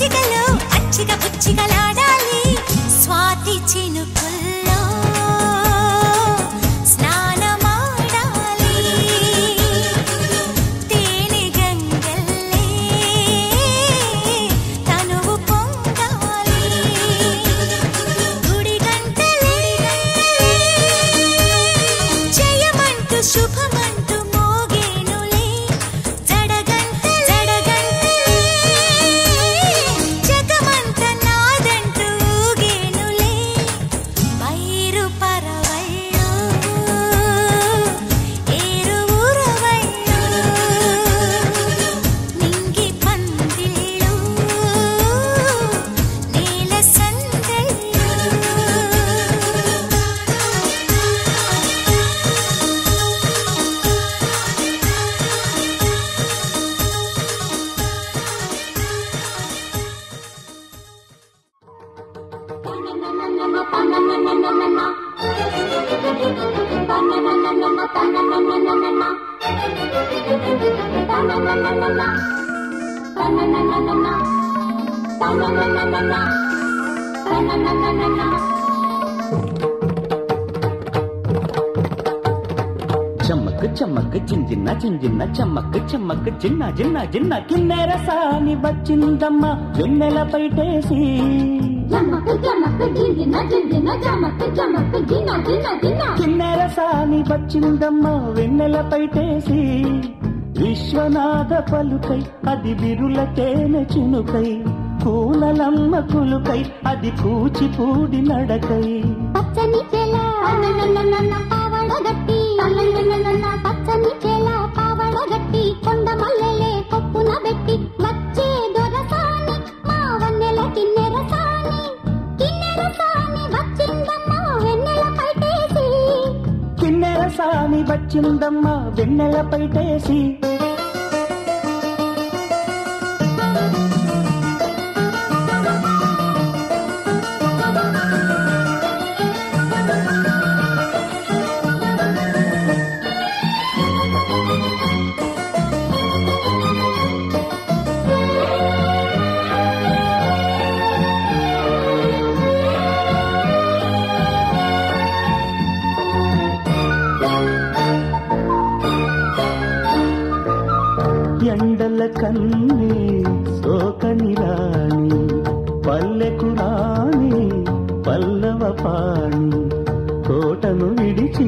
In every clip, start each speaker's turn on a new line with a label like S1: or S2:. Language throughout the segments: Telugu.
S1: మచ్చిగలో అచ్చిగా పుచ్చిగలాడాలి స్వాతి చినుకుల్లో స్నానమాడాలి తేనె గంగల్లే తనువు పొంగాలి గుడి గంటలే జయమంటూ శుభమంటూ మోగేనులే జడగంట జడగంటలే జగమంత నాదంటూ ఊగేనులే పైరు పరవళ్ళు ఏరు ఊరవళ్ళు నింగి పందిళ్ళు నేల సందళ్ళు
S2: చమ్మక్ చమ్మక్ చింజిన్న చింజిన్న చమ్మక్ చమ్మక్ చిన్న చిన్న చిన్న కిన్నెర సాని వచ్చిందమ్మ వెన్నెల పైటేసి కిన్నెర సాని వచ్చిందమ్మ వెన్నెల పైటేసి విశ్వనాథ పలుకై అది బిరుల తేనె చినుకై కూనలమ్మ కులుకై అది కూచిపూడి నడకై
S3: పచ్చని చెల పావడగట్టి పచ్చని చెల పావడగట్టి కొండ మల్లెలే కొప్పున పెట్టి వచ్చే దొరసాని మా వన్నెల కిన్నెర సాని వచ్చిందమ్మ వెన్నెల పైటేసి
S2: కిన్నెర సాని వచ్చిందమ్మ వెన్నెల పైటేసి ఎండల కన్నీ సోకని రాణి పల్లెకు రాణి పల్లవ పాణి కోటను విడిచి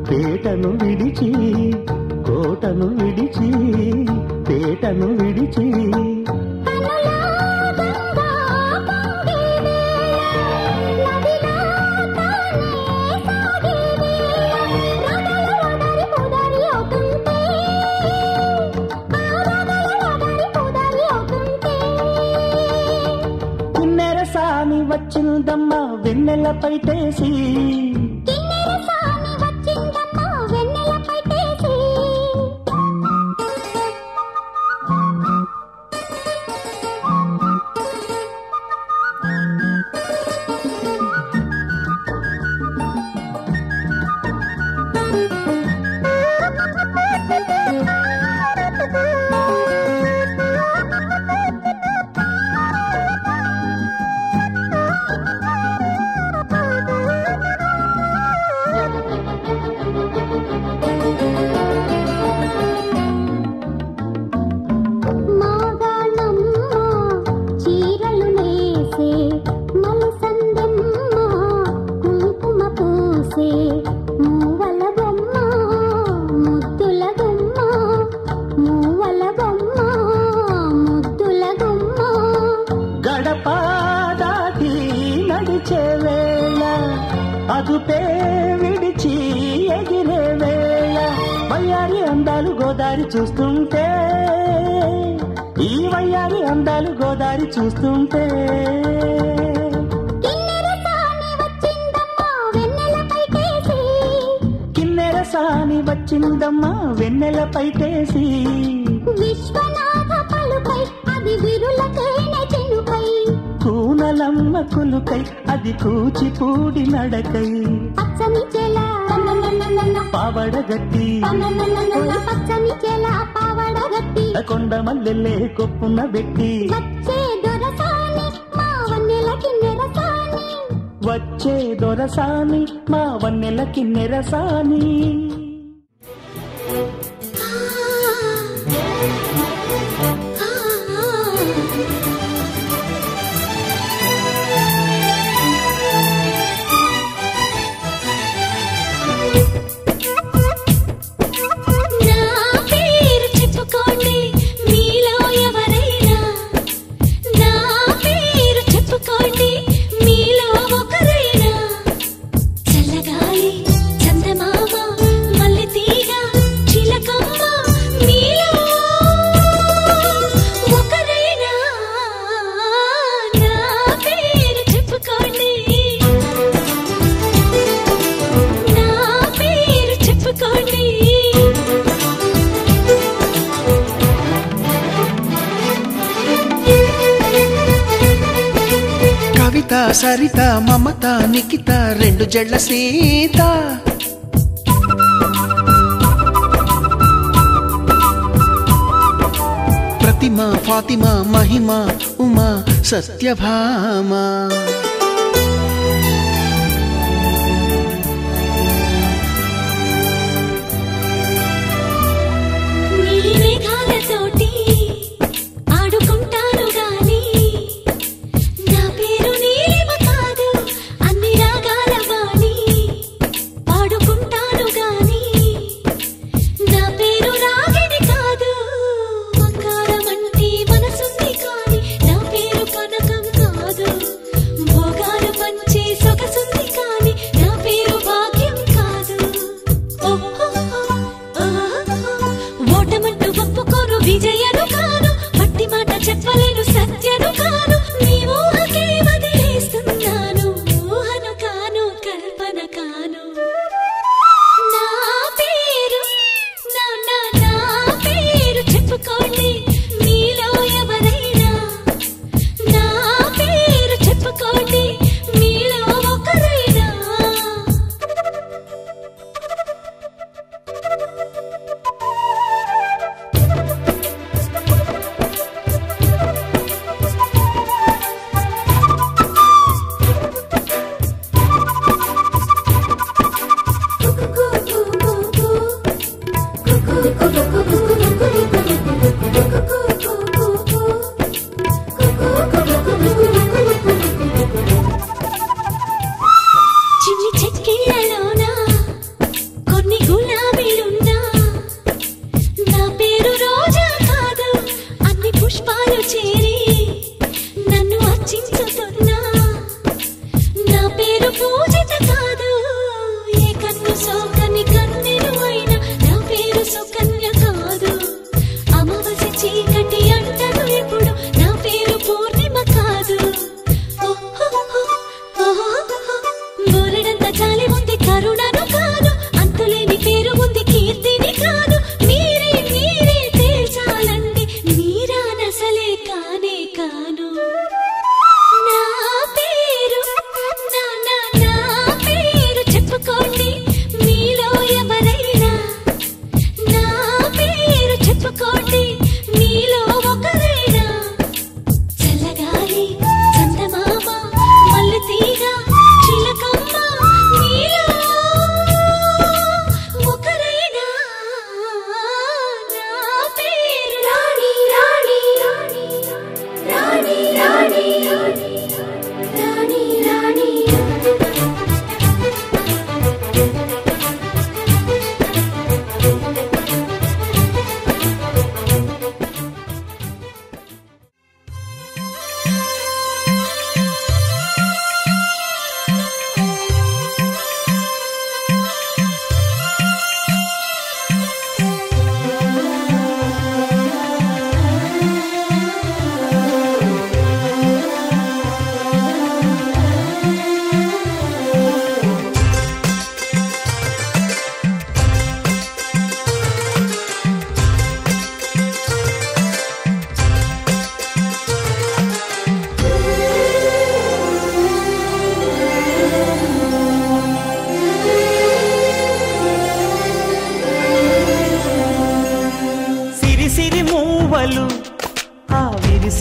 S2: పేటను విడిచి కోటను విడిచి పేటను విడిచి కిన్నెర సాని వచ్చిందమ్మ వెన్నెల పైటేసి అదుపే విడిచి ఎగిరే వేళ వయ్యారి అందాలు గోదారి చూస్తుంటే ఈ వయ్యారి అందాలు గోదారి చూస్తుంటే కిన్నెర సాని వచ్చిందమ్మా వెన్నెల పైటేసి
S3: విశ్వనాథ పలుకై అది విరుల తేనె చినుకై
S2: కూనలమ్మ కులుకై అది కూచిపూడి నడకై
S3: పచ్చని చెల
S2: పావడగట్టి
S3: పచ్చని చెల పావడగట్టి
S2: కొండ మల్లెల్లే కొప్పున పెట్టి
S3: వచ్చే దొర దొరసాని మా వన్నెలకి నెరసాని
S2: వచ్చే దొరసాని మా వన్నెలకి నెరసాని
S4: సరిత మమత నిఖిత రెండు జడ్ల సీత ప్రతిమ ఫాతిమా మహిమ ఉమా సత్యభామ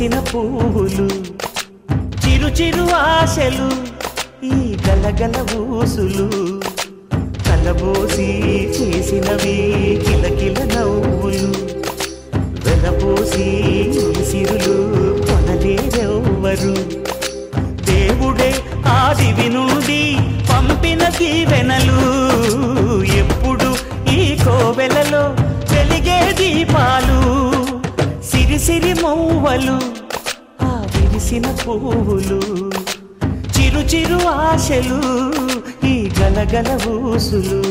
S2: విరిసిన పువ్వులు చిరు చిరు ఆశలు ఈ గలగల ఊసులు కలబోసి చేసినవి కిలకిల నవ్వులు వెలబోసి సిరులు కొనలేరెవ్వరు దేవుడే ఆదివి నుండి పంపిన దీవెనలు ఎప్పుడు ఈ కోవెలలో వెలిగే దీపాలు సిరిసిరి మౌవలు ఆ విరిసిన పువ్వులు చిరు చిరు ఆశలు ఈ గలగల ఊసులు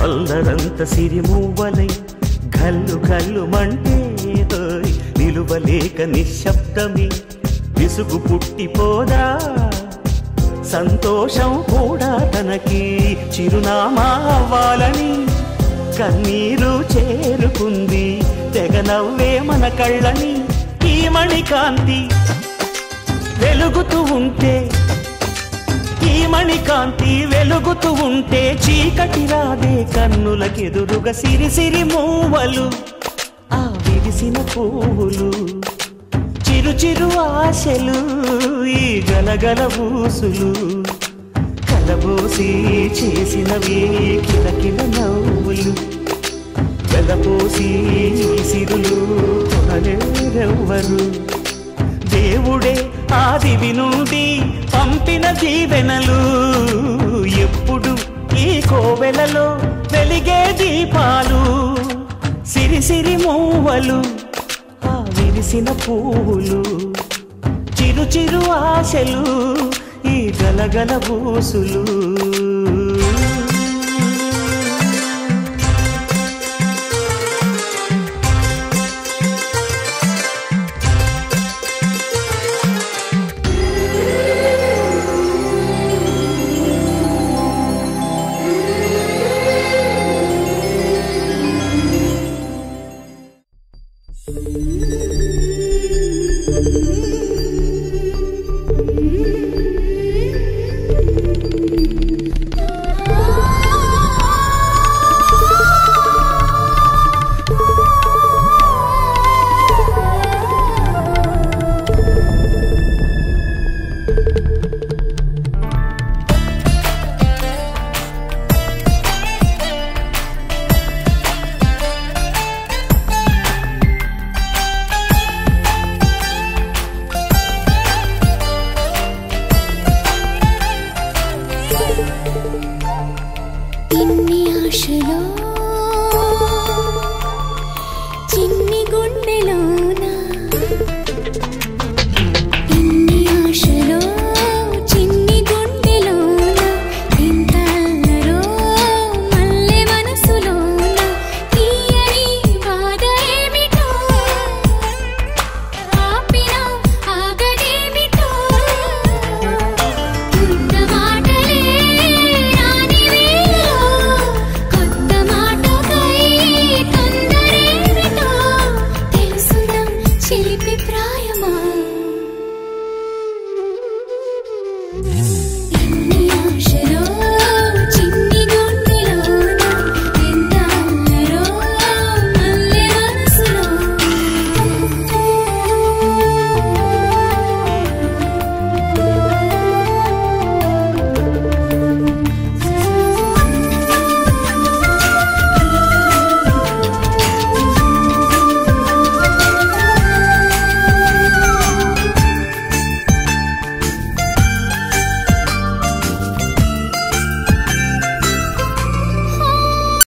S2: అల్లరంత సిరిమూవలై గల్లు గల్లు మంటే నిలువలేక నిశ్శబ్దమి విసుగు పుట్టిపోదా సంతోషం కూడా తనకి చిరునామా అవ్వాలని కన్నీరు చేరుకుంది తెగ నవ్వే మన కళ్ళని ఈ మణికాంతి వెలుగుతూ ఉంటే ఈ మణికాంతి వెలుగుతూ ఉంటే చీకటి రాదే కన్నులకెదురుగా సిరిసిరి మూవలు ఆ విరిసిన పువ్వులు చిరు చిరు ఆశలు ఈ గలగల ఊసులు కలబోసి చేసినవి కిలకిల నవ్వులు వెలబోసి సిరులు కొనలేరెవ్వరు దేవుడే ఆదివి నుండి పంపిన దీవెనలు ఎప్పుడు ఈ కోవెలలో వెలిగే దీపాలు సిరిసిరి మూవలు ఆ విరిసిన పువ్వులు చిరు చిరు ఆశలు ఈ గలగల ఊసులు